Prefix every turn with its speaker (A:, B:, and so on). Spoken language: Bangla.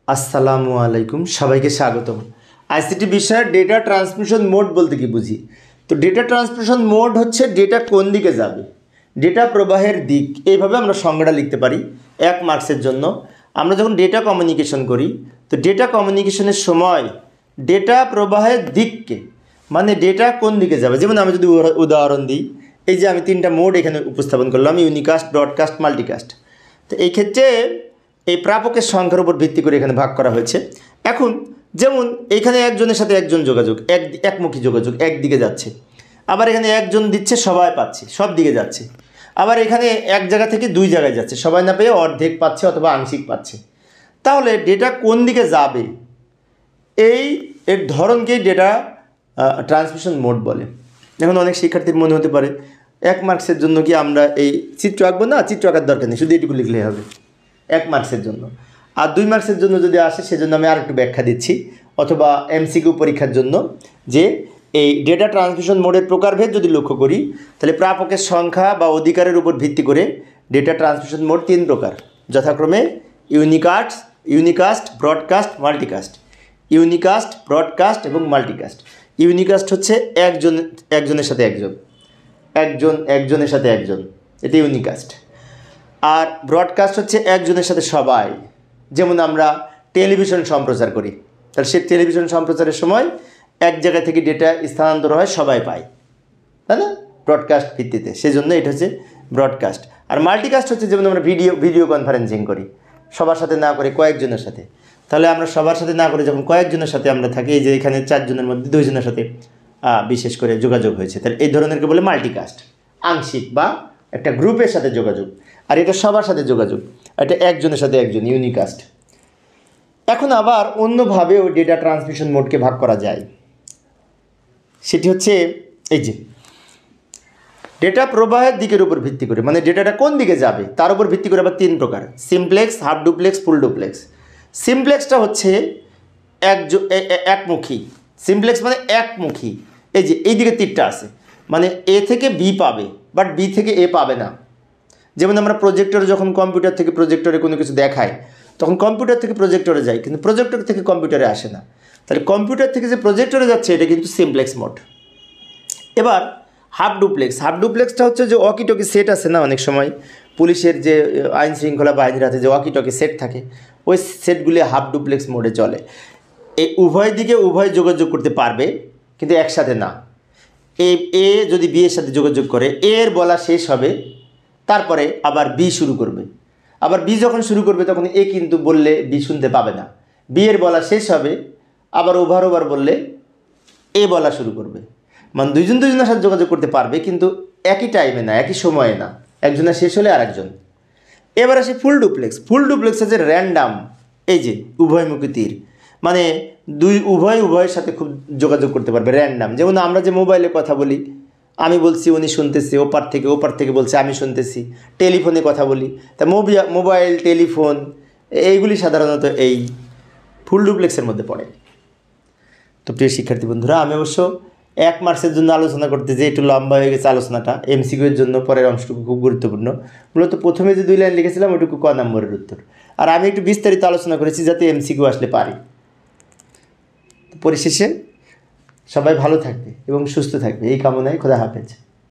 A: আসসালামু আলাইকুম, সবাইকে স্বাগতম। আইসিটি বিষয়ে ডেটা ট্রান্সমিশন মোড বলতে কি বুঝি? তো ডেটা ট্রান্সমিশন মোড হচ্ছে ডেটা কোন দিকে যাবে, ডেটা প্রবাহের দিক। এইভাবে আমরা সংজ্ঞাটা লিখতে পারি 1 মার্কসের জন্য। আমরা যখন ডেটা কমিউনিকেশন করি, তো ডেটা কমিউনিকেশনের সময় ডেটা প্রবাহের দিককে, মানে ডেটা কোন দিকে যাবে। যেমন আমি যদি উদাহরণ দিই, এই যে আমি 3টা মোড এখানে উপস্থাপন করলাম, ইউনিকাস্ট, ব্রডকাস্ট, মাল্টিকাস্ট। তো এই ক্ষেত্রে এই প্রাপকের সংখ্যার উপর ভিত্তি করে এখানে ভাগ করা হয়েছে। এখন যেমন এখানে একজনের সাথে একজন যোগাযোগ, একমুখী যোগাযোগ, একদিকে যাচ্ছে। আবার এখানে একজন দিচ্ছে, সবাই পাচ্ছে, সব দিকে যাচ্ছে। আবার এখানে এক জায়গা থেকে 2 জায়গায় যাচ্ছে, সবাই না পেয়ে অর্ধেক পাচ্ছে অথবা আংশিক পাচ্ছে। তাহলে ডেটা কোন দিকে যাবে, এর ধরনকেই ডেটা ট্রান্সমিশন মোড বলে। এখন অনেক শিক্ষার্থীর মনে হতে পারে 1 মার্কসের জন্য কি আমরা এই চিত্র আঁকবো? না, চিত্র আঁকার দরকার নেই, শুধু এটুকু লিখলেই হবে 1 মার্কসের জন্য। আর 2 মার্কসের জন্য যদি আসে, সেজন্য আমি আরেকটু ব্যাখ্যা দিচ্ছি, অথবা এমসিকিউ পরীক্ষার জন্য, যে এই ডেটা ট্রান্সমিশন মোডের প্রকারভেদ যদি লক্ষ্য করি, তাহলে প্রাপকের সংখ্যা বা অধিকারের উপর ভিত্তি করে ডেটা ট্রান্সমিশন মোড 3 প্রকার, যথাক্রমে unicast, broadcast, multicast. Unicast, broadcast এবং মাল্টিকাস্ট। ইউনিকাস্ট হচ্ছে একজনের সাথে একজনের সাথে একজন, এটা ইউনিকাস্ট। আর ব্রডকাস্ট হচ্ছে একজনের সাথে সবাই। যেমন আমরা টেলিভিশন সম্প্রচার করি, তাহলে সে টেলিভিশন সম্প্রচারের সময় এক জায়গা থেকে ডেটা স্থানান্তর হয়, সবাই পায়, তাই না, ব্রডকাস্ট ভিত্তিতে। সেজন্য এটা হচ্ছে ব্রডকাস্ট। আর মাল্টিকাস্ট হচ্ছে যেমন আমরা ভিডিও কনফারেন্সিং করি, সবার সাথে না করে কয়েকজনের সাথে। তাহলে আমরা সবার সাথে না করে যখন কয়েকজনের সাথে আমরা থাকি, এই যে এখানে 4 জনের মধ্যে 2 জনের সাথে বিশেষ করে যোগাযোগ হয়েছে, তাহলে এই ধরনেরকে বলে মাল্টিকাস্ট, আংশিক বা একটা গ্রুপের সাথে যোগাযোগ। আর এটা সবার সাথে যোগাযোগ, এটা একজনের সাথে একজন, ইউনিকাস্ট। এখন আবার অন্যভাবেও ডেটা ট্রান্সমিশন মোডকে ভাগ করা যায়। সেটি হচ্ছে এই যে ডেটা প্রবাহের দিকের উপর ভিত্তি করে, মানে ডেটাটা কোন দিকে যাবে তার উপর ভিত্তি করে আবার 3 প্রকার: simplex, half duplex, full duplex. সিমপ্লেক্সটা হচ্ছে একমুখী। সিমপ্লেক্স মানে একমুখী। এই যে এই দিকে তীরটা আছে, মানে এ থেকে বি পাবে, বাট বি থেকে এ পাবে না। যেমন আমরা প্রজেক্টরে, যখন কম্পিউটার থেকে প্রজেক্টরে কোনো কিছু দেখায়, তখন কম্পিউটার থেকে প্রজেক্টরে যায়, কিন্তু প্রজেক্টর থেকে কম্পিউটারে আসে না। তাহলে কম্পিউটার থেকে যে প্রজেক্টরে যাচ্ছে, এটা কিন্তু সিমপ্লেক্স মোড। এবার হাফ ডুপ্লেক্সটা হচ্ছে যে ওয়াকিটকি সেট আছে না, অনেক সময় পুলিশের যে আইন শৃঙ্খলা বাহিনীর হাতে যে ওয়াকিটকি সেট থাকে, ওই সেটগুলি হাফ ডুপ্লেক্স মোডে চলে। এই উভয় দিকে উভয় যোগাযোগ করতে পারবে, কিন্তু একসাথে না। এ যদি বি এর সাথে যোগাযোগ করে, এর বলা শেষ হবে, তারপরে আবার বি শুরু করবে। আবার বি যখন শুরু করবে, তখন এ কিন্তু বললে বি শুনতে পাবে না। বি এর বলা শেষ হবে, আবার ওভার বললে এ বলা শুরু করবে। মানে দুজনের সাথে যোগাযোগ করতে পারবে, কিন্তু একই টাইমে না, একই সময়ে না, একজনের শেষ হলে আর একজন। এবার আসে ফুল ডুপ্লেক্স হচ্ছে র্যান্ডাম। এই যে উভয়মুখী তীর, মানে উভয়ের সাথে খুব যোগাযোগ করতে পারবে, র্যান্ডাম। যেমন আমরা যে মোবাইলে কথা বলি, আমি বলছি, উনি শুনতেছি, ওপার থেকে বলছে, আমি শুনতেছি। টেলিফোনে কথা বলি, তা মোবাইল, টেলিফোন, এইগুলি সাধারণত এই ফুল ডুপ্লেক্সের মধ্যে পড়ে। তো প্রিয় শিক্ষার্থী বন্ধুরা, আমি অবশ্য 1 মার্কসের জন্য আলোচনা করতে যে একটু লম্বা হয়ে গেছে আলোচনাটা, এমসিকিউ এর জন্য পরের অংশটুকু খুব গুরুত্বপূর্ণ। মূলত প্রথমে যে 2 লাইন লিখেছিলাম, ওইটুকু ক নম্বরের উত্তর। আর আমি একটু বিস্তারিত আলোচনা করেছি যাতে এমসিকিউ আসলে পারি। পরিশেষে সবাই ভালো থাকবে এবং সুস্থ থাকবে, এই কামনায় খোদা হাফেজ।